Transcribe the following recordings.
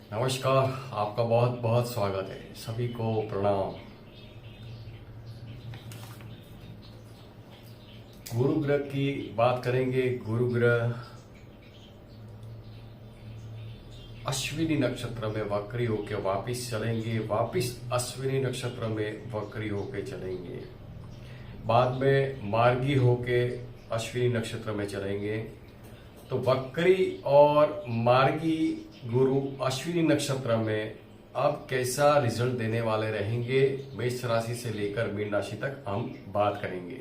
नमस्कार। आपका बहुत बहुत स्वागत है। सभी को प्रणाम। गुरु ग्रह की बात करेंगे। गुरु ग्रह अश्विनी नक्षत्र में वक्री होकर वापिस चलेंगे, वापिस अश्विनी नक्षत्र में वक्री होकर चलेंगे, बाद में मार्गी होके अश्विनी नक्षत्र में चलेंगे। तो वक्री और मार्गी गुरु अश्विनी नक्षत्र में अब कैसा रिजल्ट देने वाले रहेंगे, मेष राशि से लेकर मीन राशि तक हम बात करेंगे।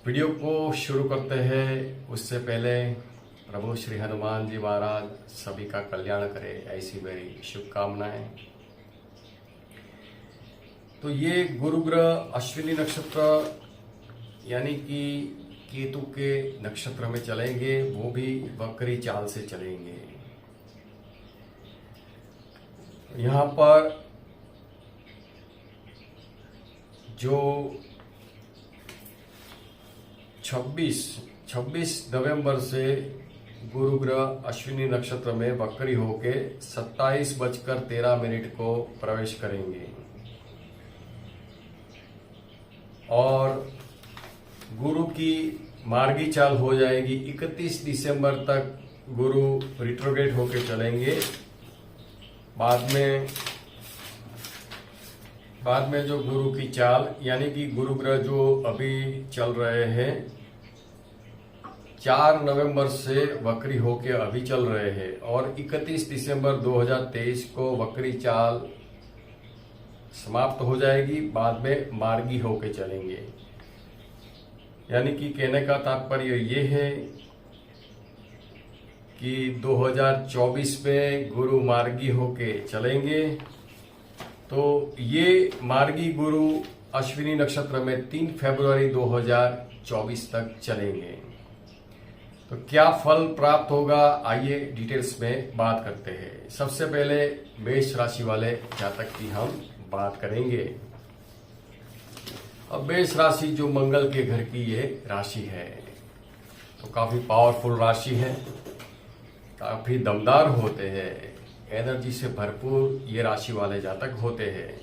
वीडियो को शुरू करते हैं उससे पहले प्रभु श्री हनुमान जी महाराज सभी का कल्याण करे, ऐसी मेरी शुभकामनाएं। तो ये गुरु ग्रह अश्विनी नक्षत्र यानी कि केतु के नक्षत्र में चलेंगे, वो भी वक्री चाल से चलेंगे। यहां पर जो 26 नवंबर से गुरु ग्रह अश्विनी नक्षत्र में वक्री होके 27:13 को प्रवेश करेंगे और गुरु की मार्गी चाल हो जाएगी। 31 दिसंबर तक गुरु रिट्रोग्रेड होके चलेंगे। बाद में जो गुरु की चाल यानी कि गुरु ग्रह जो अभी चल रहे हैं 4 नवंबर से वक्री होके अभी चल रहे हैं और 31 दिसंबर 2023 को वक्री चाल समाप्त हो जाएगी, बाद में मार्गी होके चलेंगे। यानी कि कहने का तात्पर्य ये है कि 2024 में गुरु मार्गी होके चलेंगे। तो ये मार्गी गुरु अश्विनी नक्षत्र में 3 फरवरी 2024 तक चलेंगे। तो क्या फल प्राप्त होगा, आइए डिटेल्स में बात करते हैं। सबसे पहले मेष राशि वाले जातक की हम बात करेंगे। अब मेष राशि जो मंगल के घर की ये राशि है, तो काफी पावरफुल राशि है, काफी दमदार होते हैं, एनर्जी से भरपूर ये राशि वाले जातक होते हैं।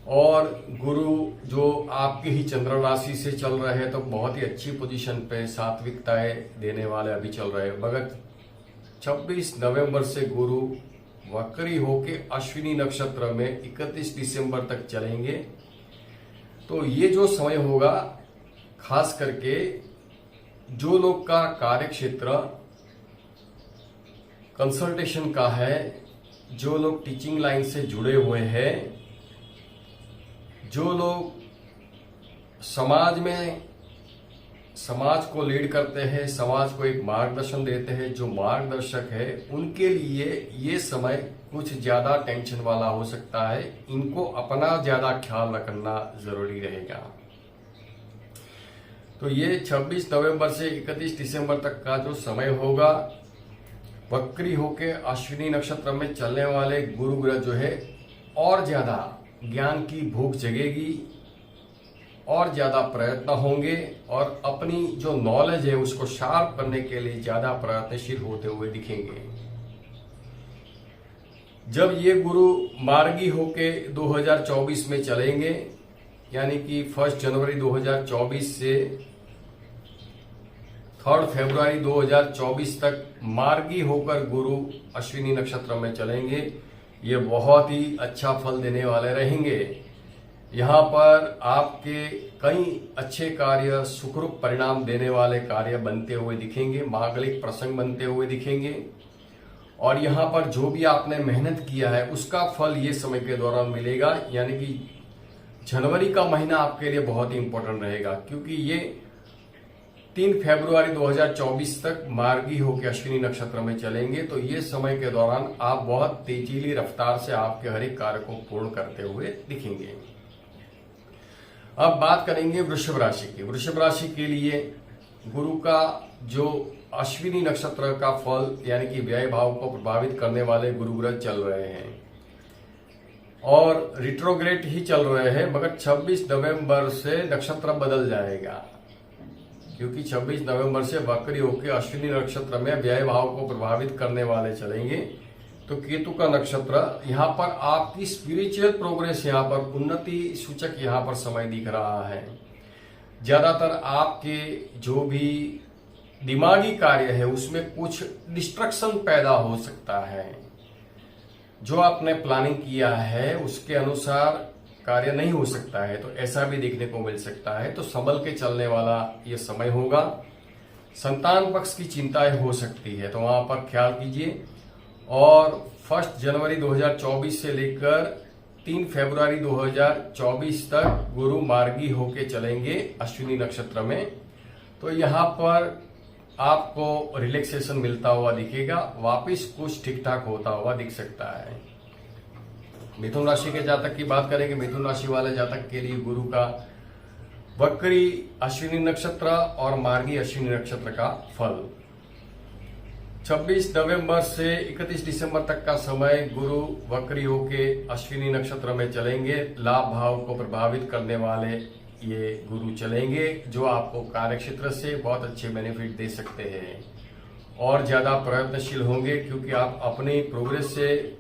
और गुरु जो आपकी ही चंद्र राशि से चल रहे हैं तो बहुत ही अच्छी पोजीशन पे सात्विकताएं देने वाले अभी चल रहे हैं। मगर 26 नवंबर से गुरु वक्री होके अश्विनी नक्षत्र में 31 दिसंबर तक चलेंगे। तो ये जो समय होगा खास करके जो लोग का कार्य क्षेत्र कंसल्टेशन का है, जो लोग टीचिंग लाइन से जुड़े हुए हैं, जो लोग समाज को लीड करते हैं, समाज को एक मार्गदर्शन देते हैं, जो मार्गदर्शक है उनके लिए ये समय कुछ ज्यादा टेंशन वाला हो सकता है। इनको अपना ज्यादा ख्याल रखना जरूरी रहेगा। तो ये 26 नवंबर से 31 दिसंबर तक का जो समय होगा वक्री होके अश्विनी नक्षत्र में चलने वाले गुरु ग्रह जो है और ज्यादा ज्ञान की भूख जगेगी और ज्यादा प्रयत्न होंगे और अपनी जो नॉलेज है उसको शार्प करने के लिए ज्यादा प्रयत्नशील होते हुए दिखेंगे। जब ये गुरु मार्गी होके 2024 में चलेंगे यानी कि 1 जनवरी 2024 से 3 फरवरी 2024 तक मार्गी होकर गुरु अश्विनी नक्षत्र में चलेंगे। ये बहुत ही अच्छा फल देने वाले रहेंगे। यहाँ पर आपके कई अच्छे कार्य, सुखरूप परिणाम देने वाले कार्य बनते हुए दिखेंगे, मांगलिक प्रसंग बनते हुए दिखेंगे और यहाँ पर जो भी आपने मेहनत किया है उसका फल ये समय के दौरान मिलेगा। यानी कि जनवरी का महीना आपके लिए बहुत ही इंपॉर्टेंट रहेगा क्योंकि ये 3 फरवरी 2024 तक मार्गी होकर अश्विनी नक्षत्र में चलेंगे। तो ये समय के दौरान आप बहुत तेजीली रफ्तार से आपके हर एक कार्य को पूर्ण करते हुए दिखेंगे। अब बात करेंगे वृषभ राशि की। वृषभ राशि के लिए गुरु का जो अश्विनी नक्षत्र का फल यानी कि व्यय भाव को प्रभावित करने वाले गुरु ग्रह चल रहे हैं और रिट्रोग्रेड ही चल रहे हैं। मगर 26 नवंबर से नक्षत्र बदल जाएगा क्योंकि 26 नवंबर से वक्री होकर अश्विनी नक्षत्र में व्यय भाव को प्रभावित करने वाले चलेंगे। तो केतु का नक्षत्र यहाँ पर आपकी स्पिरिचुअल प्रोग्रेस, यहाँ पर उन्नति सूचक यहाँ पर समय दिख रहा है। ज्यादातर आपके जो भी दिमागी कार्य है उसमें कुछ डिस्ट्रक्शन पैदा हो सकता है। जो आपने प्लानिंग किया है उसके अनुसार कार्य नहीं हो सकता है, तो ऐसा भी देखने को मिल सकता है। तो संभल के चलने वाला ये समय होगा। संतान पक्ष की चिंताएं हो सकती है, तो वहां पर ख्याल कीजिए। और 1 जनवरी 2024 से लेकर 3 फरवरी 2024 तक गुरु मार्गी होके चलेंगे अश्विनी नक्षत्र में। तो यहाँ पर आपको रिलैक्सेशन मिलता हुआ दिखेगा, वापिस कुछ ठीक ठाक होता हुआ दिख सकता है। मिथुन राशि के जातक की बात करेंगे। मिथुन राशि वाले जातक के लिए गुरु का वक्री अश्विनी नक्षत्र और मार्गी अश्विनी नक्षत्र का फल। 26 नवंबर से 31 दिसंबर तक का समय गुरु वक्री होके अश्विनी नक्षत्र में चलेंगे। लाभ भाव को प्रभावित करने वाले ये गुरु चलेंगे, जो आपको कार्य क्षेत्र से बहुत अच्छे बेनिफिट दे सकते हैं और ज्यादा प्रयत्नशील होंगे, क्योंकि आप अपनी प्रोग्रेस से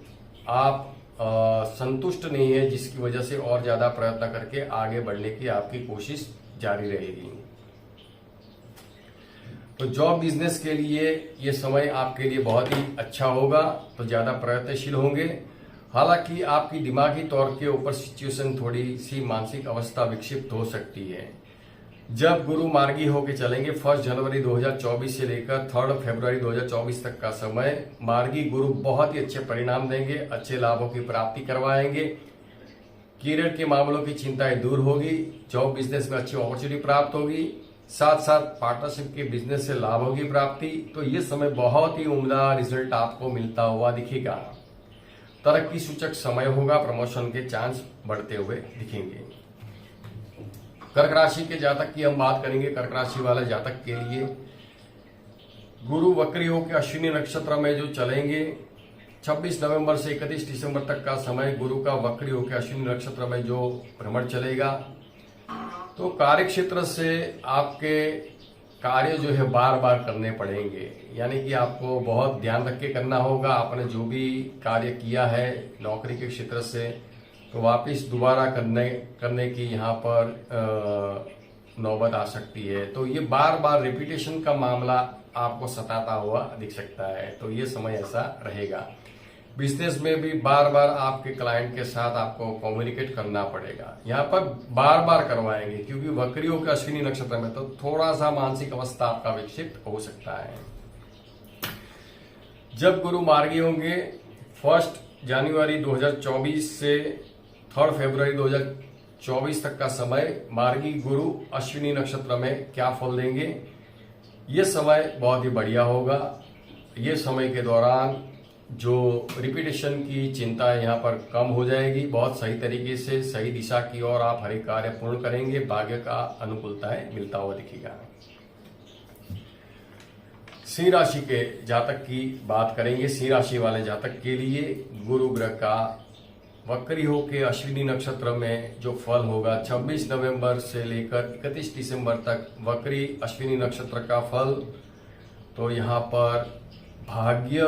आप संतुष्ट नहीं है, जिसकी वजह से और ज्यादा प्रयत्न करके आगे बढ़ने की आपकी कोशिश जारी रहेगी। तो जॉब बिजनेस के लिए ये समय आपके लिए बहुत ही अच्छा होगा, तो ज्यादा प्रयत्नशील होंगे। हालांकि आपकी दिमागी तौर के ऊपर सिचुएशन थोड़ी सी मानसिक अवस्था विक्षिप्त हो सकती है। जब गुरु मार्गी होके चलेंगे 1 जनवरी 2024 से लेकर 3 फरवरी 2024 तक का समय, मार्गी गुरु बहुत ही अच्छे परिणाम देंगे, अच्छे लाभों की प्राप्ति करवाएंगे। करियर के मामलों की चिंताएं दूर होगी, जॉब बिजनेस में अच्छी अपॉर्चुनिटी प्राप्त होगी, साथ साथ पार्टनरशिप के बिजनेस से लाभों की प्राप्ति। तो ये समय बहुत ही उम्दा रिजल्ट आपको मिलता हुआ दिखेगा। तरक्की सूचक समय होगा, प्रमोशन के चांस बढ़ते हुए दिखेंगे। कर्क राशि के जातक की हम बात करेंगे। कर्क राशि वाले जातक के लिए गुरु वक्री होकर अश्विनी नक्षत्र में जो चलेंगे 26 नवंबर से 31 दिसंबर तक का समय गुरु का वक्री होकर अश्विनी नक्षत्र में जो भ्रमण चलेगा, तो कार्य क्षेत्र से आपके कार्य जो है बार बार करने पड़ेंगे। यानी कि आपको बहुत ध्यान रख के करना होगा। आपने जो भी कार्य किया है नौकरी के क्षेत्र से, तो वापस दोबारा करने की यहाँ पर नौबत आ सकती है। तो ये बार बार रिपीटेशन का मामला आपको सताता हुआ दिख सकता है, तो ये समय ऐसा रहेगा। बिजनेस में भी बार बार आपके क्लाइंट के साथ आपको कम्युनिकेट करना पड़ेगा। यहाँ पर बार बार करवाएंगे, क्योंकि वक्रियों के अश्विनी नक्षत्र में तो थोड़ा सा मानसिक अवस्था आपका विक्षिप्त हो सकता है। जब गुरु मार्गी होंगे 1 जनवरी 2024 से 3 फरवरी 2024 तक का समय, मार्गी गुरु अश्विनी नक्षत्र में क्या फल देंगे, ये समय बहुत ही बढ़िया होगा। ये समय के दौरान जो रिपीटेशन की चिंता है यहाँ पर कम हो जाएगी। बहुत सही तरीके से सही दिशा की ओर आप हर एक कार्य पूर्ण करेंगे। भाग्य का अनुकूलता है मिलता हुआ दिखेगा। सिंह राशि के जातक की बात करेंगे। सिंह राशि वाले जातक के लिए गुरु ग्रह का वक्री होके अश्विनी नक्षत्र में जो फल होगा 26 नवंबर से लेकर 31 दिसंबर तक वक्री अश्विनी नक्षत्र का फल, तो यहाँ पर भाग्य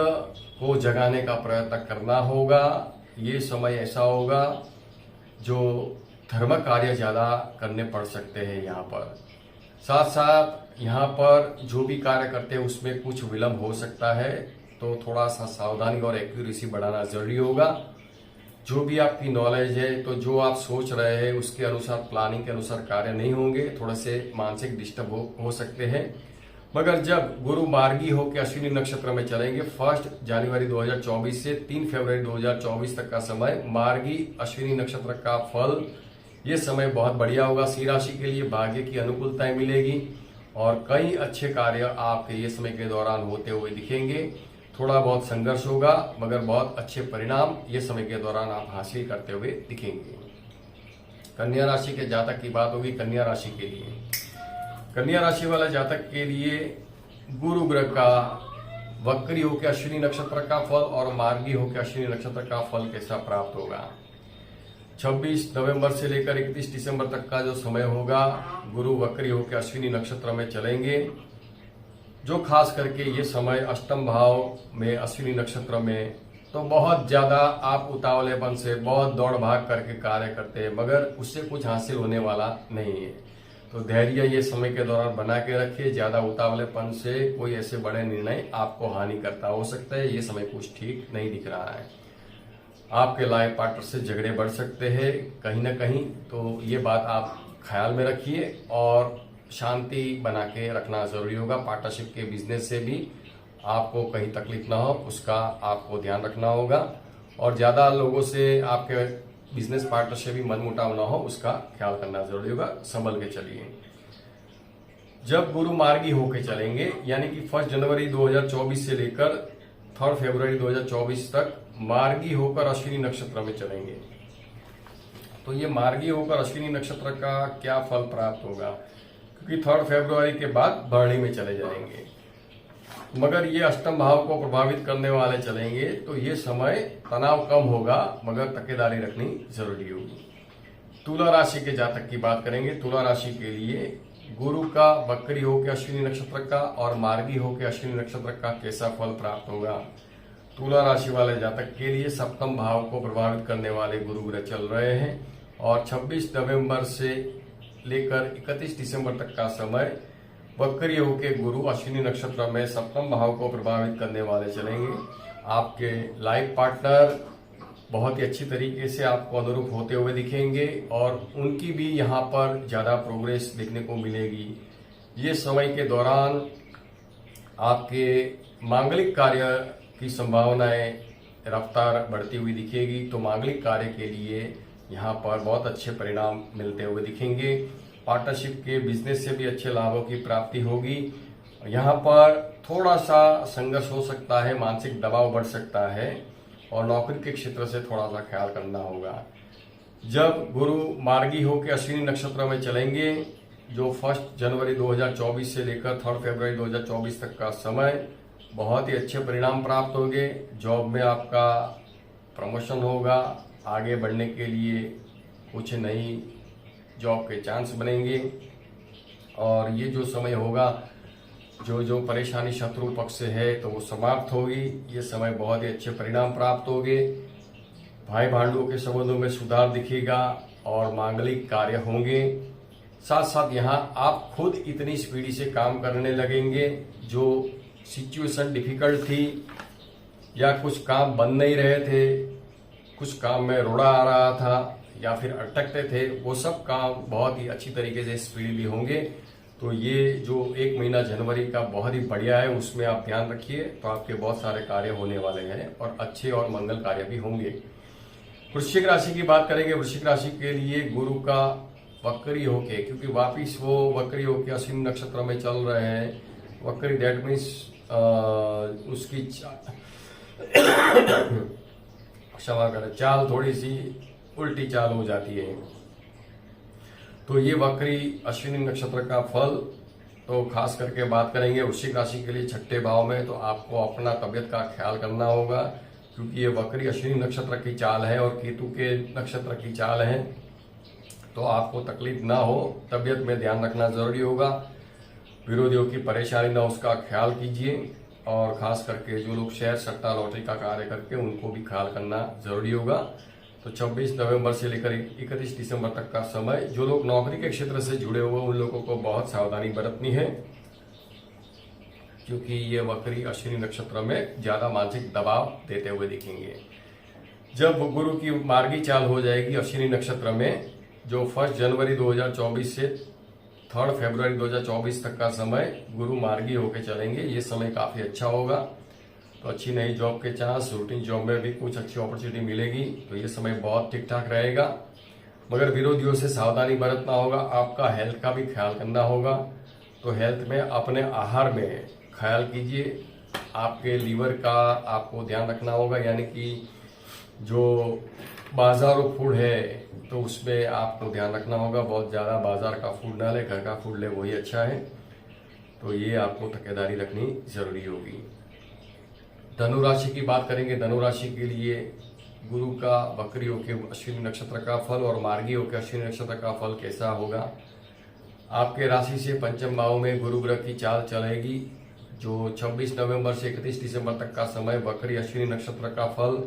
को जगाने का प्रयत्न करना होगा। ये समय ऐसा होगा जो धर्म कार्य ज्यादा करने पड़ सकते हैं यहाँ पर। साथ साथ यहाँ पर जो भी कार्य करते हैं उसमें कुछ विलंब हो सकता है, तो थोड़ा सा सावधानी और एक्यूरेसी बढ़ाना जरूरी होगा। जो भी आपकी नॉलेज है, तो जो आप सोच रहे हैं उसके अनुसार, प्लानिंग के अनुसार कार्य नहीं होंगे, थोड़े से मानसिक डिस्टर्ब हो सकते हैं। मगर जब गुरु मार्गी होकर अश्विनी नक्षत्र में चलेंगे 1 जनवरी 2024 से 3 फरवरी 2024 तक का समय, मार्गी अश्विनी नक्षत्र का फल, ये समय बहुत बढ़िया होगा। सिंह राशि के लिए भाग्य की अनुकूलताएं मिलेगी और कई अच्छे कार्य आपके ये समय के दौरान होते हुए दिखेंगे। थोड़ा बहुत संघर्ष होगा, मगर बहुत अच्छे परिणाम ये समय के दौरान आप हासिल करते हुए दिखेंगे। कन्या राशि के जातक की बात होगी। कन्या राशि के लिए, कन्या राशि वाला जातक के लिए गुरु ग्रह का वक्री होकर अश्विनी नक्षत्र का फल और मार्गी होकर अश्विनी नक्षत्र का फल कैसा प्राप्त होगा। 26 नवंबर से लेकर 31 दिसंबर तक का जो समय होगा, गुरु वक्री होकर अश्विनी नक्षत्र में चलेंगे। जो खास करके ये समय अष्टम भाव में अश्विनी नक्षत्र में, तो बहुत ज्यादा आप उतावलेपन से बहुत दौड़ भाग करके कार्य करते हैं, मगर उससे कुछ हासिल होने वाला नहीं है। तो धैर्य ये समय के दौरान बना के रखिए। ज्यादा उतावलेपन से कोई ऐसे बड़े निर्णय आपको हानि करता हो सकता है। ये समय कुछ ठीक नहीं दिख रहा है। आपके लाइफ पार्टनर से झगड़े बढ़ सकते हैं कहीं ना कहीं, तो ये बात आप ख्याल में रखिए और शांति बना के रखना जरूरी होगा। पार्टनरशिप के बिजनेस से भी आपको कहीं तकलीफ ना हो, उसका आपको ध्यान रखना होगा। और ज्यादा लोगों से आपके बिजनेस पार्टनर से भी मनमुटाव ना हो, उसका ख्याल करना जरूरी होगा। संभल के चलिए। जब गुरु मार्गी होके चलेंगे, यानी कि 1 जनवरी 2024 से लेकर 3 फरवरी 2024 तक मार्गी होकर अश्विनी नक्षत्र में चलेंगे। तो ये मार्गी होकर अश्विनी नक्षत्र का क्या फल प्राप्त होगा, क्योंकि 3 फरवरी के बाद भरणी में चले जाएंगे, मगर ये अष्टम भाव को प्रभावित करने वाले चलेंगे। तो ये समय तनाव कम होगा, मगर तकेदारी रखनी जरूरी होगी। तुला राशि के जातक की बात करेंगे। तुला राशि के लिए गुरु का वक्री होकर अश्विनी नक्षत्र का और मार्गी होकर अश्विनी नक्षत्र का कैसा फल प्राप्त होगा। तुला राशि वाले जातक के लिए सप्तम भाव को प्रभावित करने वाले गुरु ग्रह चल रहे हैं और 26 नवंबर से लेकर 31 दिसंबर तक का समय वक्री होकर गुरु अश्विनी नक्षत्र में सप्तम भाव को प्रभावित करने वाले चलेंगे। आपके लाइफ पार्टनर बहुत ही अच्छी तरीके से आपको अनुरूप होते हुए दिखेंगे और उनकी भी यहाँ पर ज्यादा प्रोग्रेस देखने को मिलेगी। ये समय के दौरान आपके मांगलिक कार्य की संभावनाएं रफ्तार बढ़ती हुई दिखेगी। तो मांगलिक कार्य के लिए यहाँ पर बहुत अच्छे परिणाम मिलते हुए दिखेंगे। पार्टनरशिप के बिजनेस से भी अच्छे लाभों की प्राप्ति होगी। यहाँ पर थोड़ा सा संघर्ष हो सकता है, मानसिक दबाव बढ़ सकता है और नौकरी के क्षेत्र से थोड़ा सा ख्याल करना होगा। जब गुरु मार्गी होकर अश्विनी नक्षत्र में चलेंगे, जो 1 जनवरी 2024 से लेकर 3 फरवरी 2024 तक का समय, बहुत ही अच्छे परिणाम प्राप्त होंगे। जॉब में आपका प्रमोशन होगा, आगे बढ़ने के लिए कुछ नई जॉब के चांस बनेंगे और ये जो समय होगा, जो परेशानी शत्रु पक्ष से है तो वो समाप्त होगी। ये समय बहुत ही अच्छे परिणाम प्राप्त होंगे। भाई भांडुओं के संबंधों में सुधार दिखेगा और मांगलिक कार्य होंगे। साथ साथ यहाँ आप खुद इतनी स्पीडी से काम करने लगेंगे, जो सिचुएशन डिफिकल्ट थी या कुछ काम बन नहीं रहे थे, कुछ काम में रोड़ा आ रहा था या फिर अटकते थे, वो सब काम बहुत ही अच्छी तरीके से स्पीडली होंगे। तो ये जो 1 महीना जनवरी का बहुत ही बढ़िया है, उसमें आप ध्यान रखिए, तो आपके बहुत सारे कार्य होने वाले हैं और अच्छे और मंगल कार्य भी होंगे। वृश्चिक राशि की बात करेंगे। वृश्चिक राशि के लिए गुरु का वक्री होके, क्योंकि वापिस वो वक्री होके अश्विनी नक्षत्र में चल रहे हैं। वक्री दैट मीन्स उसकी क्षमा करें, चाल थोड़ी सी उल्टी चाल हो जाती है। तो ये वक्री अश्विनी नक्षत्र का फल तो खास करके बात करेंगे वृश्चिक राशि के लिए 6ठे भाव में। तो आपको अपना तबियत का ख्याल करना होगा, क्योंकि ये वक्री अश्विनी नक्षत्र की चाल है और केतु के नक्षत्र की चाल है। तो आपको तकलीफ ना हो, तबियत में ध्यान रखना जरूरी होगा। विरोधियों की परेशानी ना, उसका ख्याल कीजिए। और खास करके जो लोग शेयर सट्टा लॉटरी का कार्य करके, उनको भी ख्याल करना जरूरी होगा। तो 26 नवंबर से लेकर 31 दिसंबर तक का समय, जो लोग नौकरी के क्षेत्र से जुड़े हुए उन लोगों को बहुत सावधानी बरतनी है, क्योंकि ये वक्री अश्विनी नक्षत्र में ज्यादा मानसिक दबाव देते हुए दिखेंगे। जब गुरु की मार्गी चाल हो जाएगी अश्विनी नक्षत्र में, जो 1 जनवरी 2024 से 3 फरवरी 2024 तक का समय गुरु मार्गी होकर चलेंगे। ये समय काफी अच्छा होगा। तो अच्छी नई जॉब के चांस, रूटीन जॉब में भी कुछ अच्छी अपॉर्चुनिटी मिलेगी। तो ये समय बहुत ठीक ठाक रहेगा, मगर विरोधियों से सावधानी बरतना होगा। आपका हेल्थ का भी ख्याल करना होगा। तो हेल्थ में अपने आहार में ख्याल कीजिए। आपके लीवर का आपको ध्यान रखना होगा, यानी कि जो बाजारों फूड है तो उसमें आपको ध्यान रखना होगा। बहुत ज्यादा बाजार का फूड ना ले, घर का फूड ले, वही अच्छा है। तो ये आपको तकेदारी रखनी जरूरी होगी। धनु राशि की बात करेंगे। धनु राशि के लिए गुरु का वक्री होके अश्विनी नक्षत्र का फल और मार्गी होके अश्विनी नक्षत्र का फल कैसा होगा। आपके राशि से पंचम भाव में गुरु ग्रह की चाल चलेगी, जो 26 नवंबर से 31 दिसंबर तक का समय वक्री अश्विनी नक्षत्र का फल।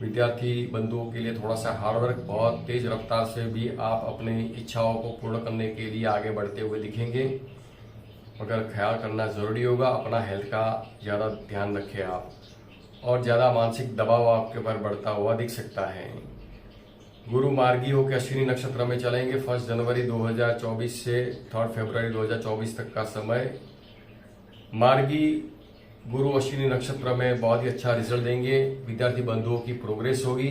विद्यार्थी बंधुओं के लिए थोड़ा सा हार्डवर्क, बहुत तेज रफ्तार से भी आप अपनी इच्छाओं को पूर्ण करने के लिए आगे बढ़ते हुए दिखेंगे, मगर ख्याल करना जरूरी होगा। अपना हेल्थ का ज़्यादा ध्यान रखें आप, और ज़्यादा मानसिक दबाव आपके ऊपर बढ़ता हुआ दिख सकता है। गुरु मार्गी होकर अश्विनी नक्षत्र में चलेंगे 1 जनवरी 2024 से 3 फरवरी 2024 तक का समय। मार्गी गुरु अश्विनी नक्षत्र में बहुत ही अच्छा रिजल्ट देंगे। विद्यार्थी बंधुओं की प्रोग्रेस होगी।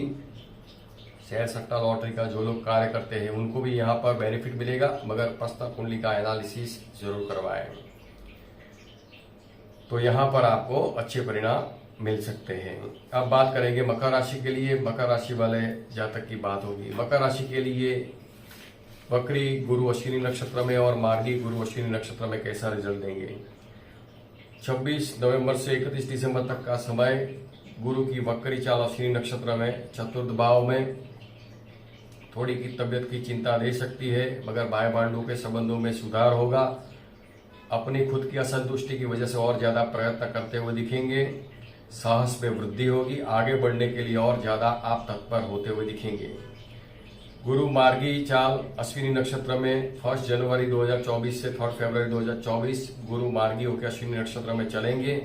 शेयर सट्टा लॉटरी का जो लोग कार्य करते हैं उनको भी यहाँ पर बेनिफिट मिलेगा, मगर प्रश्न कुंडली का एनालिसिस जरूर करवाएं, तो यहाँ पर आपको अच्छे परिणाम मिल सकते हैं। अब बात करेंगे मकर राशि के लिए। मकर राशि वाले जातक की बात होगी। मकर राशि के लिए वक्री गुरु अश्विनी नक्षत्र में और मार्गी गुरु अश्विनी नक्षत्र में कैसा रिजल्ट देंगे। 26 नवंबर से 31 दिसंबर तक का समय गुरु की वक्री चाल अश्विनी नक्षत्र में चतुर्थ भाव में थोड़ी की तबियत की चिंता दे सकती है, मगर भाई बंधुओं के संबंधों में सुधार होगा। अपनी खुद की असंतुष्टि की वजह से और ज्यादा प्रयत्न करते हुए दिखेंगे। साहस में वृद्धि होगी। आगे बढ़ने के लिए और ज्यादा आप तत्पर होते हुए दिखेंगे। गुरु मार्गी चाल अश्विनी नक्षत्र में 1 जनवरी 2024 से 3 फरवरी 2024 गुरु मार्गी होकर अश्विनी नक्षत्र में चलेंगे।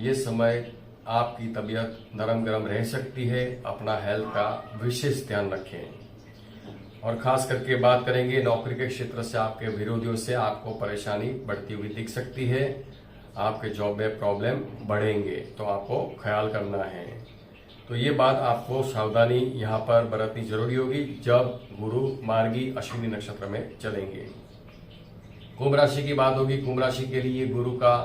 ये समय आपकी तबीयत नरम गरम रह सकती है। अपना हेल्थ का विशेष ध्यान रखें। और खास करके बात करेंगे नौकरी के क्षेत्र से आपके विरोधियों से आपको परेशानी बढ़ती हुई दिख सकती है। आपके जॉब में प्रॉब्लम बढ़ेंगे, तो आपको ख्याल करना है। तो ये बात आपको सावधानी यहाँ पर बरतनी जरूरी होगी जब गुरु मार्गी अश्विनी नक्षत्र में चलेंगे। कुंभ राशि की बात होगी। कुंभ राशि के लिए गुरु का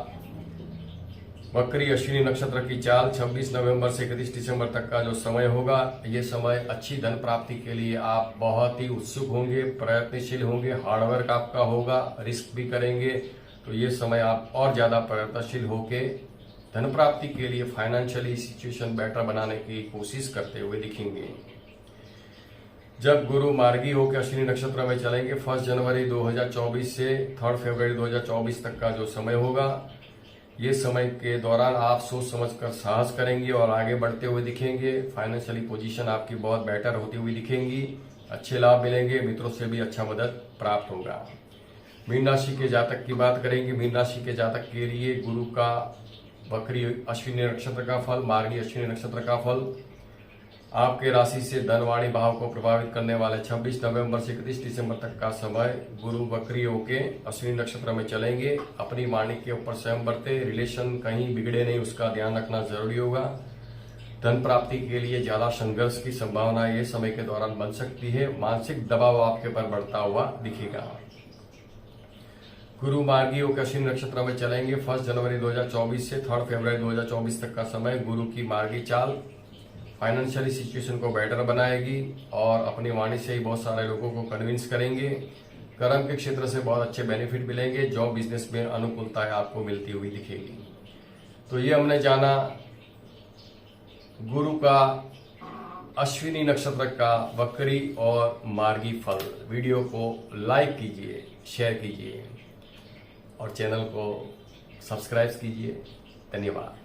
वक्री अश्विनी नक्षत्र की चाल 26 नवंबर से 31 दिसंबर तक का जो समय होगा, ये समय अच्छी धन प्राप्ति के लिए आप बहुत ही उत्सुक होंगे, प्रयत्नशील होंगे, हार्डवर्क आपका होगा, रिस्क भी करेंगे। तो ये समय आप और ज्यादा प्रयत्नशील होके धन प्राप्ति के लिए फाइनेंशियली सिचुएशन बेटर बनाने की कोशिश करते हुए दिखेंगे। जब गुरु मार्गी होकर अश्विनी नक्षत्र में चलेंगे 1 जनवरी 2024 से 3 फरवरी 2024 तक का जो समय होगा, ये समय के दौरान आप सोच समझकर साहस करेंगे और आगे बढ़ते हुए दिखेंगे। फाइनेंशियली पोजीशन आपकी बहुत बेटर होती हुई दिखेंगी। अच्छे लाभ मिलेंगे। मित्रों से भी अच्छा मदद प्राप्त होगा। मीन राशि के जातक की बात करेंगे। मीन राशि के जातक के लिए गुरु का वक्री अश्विनी नक्षत्र का फल, मार्गी अश्विनी नक्षत्र का फल आपके राशि से धनवाणी भाव को प्रभावित करने वाले 26 नवंबर से 31 दिसंबर तक का समय गुरु वक्री होके अश्विनी नक्षत्र में चलेंगे। अपनी वाणी के ऊपर स्वयं बरते, रिलेशन कहीं बिगड़े नहीं, उसका ध्यान रखना जरूरी होगा। धन प्राप्ति के लिए ज्यादा संघर्ष की संभावना ये समय के दौरान बन सकती है। मानसिक दबाव आपके ऊपर बढ़ता हुआ दिखेगा। गुरु मार्गी होकर अश्विनी नक्षत्र में चलेंगे 1 जनवरी 2024 से 3 फरवरी 2024 तक का समय। गुरु की मार्गी चाल फाइनेंशियली सिचुएशन को बेटर बनाएगी और अपनी वाणी से ही बहुत सारे लोगों को कन्विंस करेंगे। कर्म के क्षेत्र से बहुत अच्छे बेनिफिट मिलेंगे। जॉब बिजनेस में अनुकूलताएं आपको मिलती हुई दिखेगी। तो ये हमने जाना गुरु का अश्विनी नक्षत्र का वक्री और मार्गी फल। वीडियो को लाइक कीजिए, शेयर कीजिए और चैनल को सब्सक्राइब कीजिए। धन्यवाद।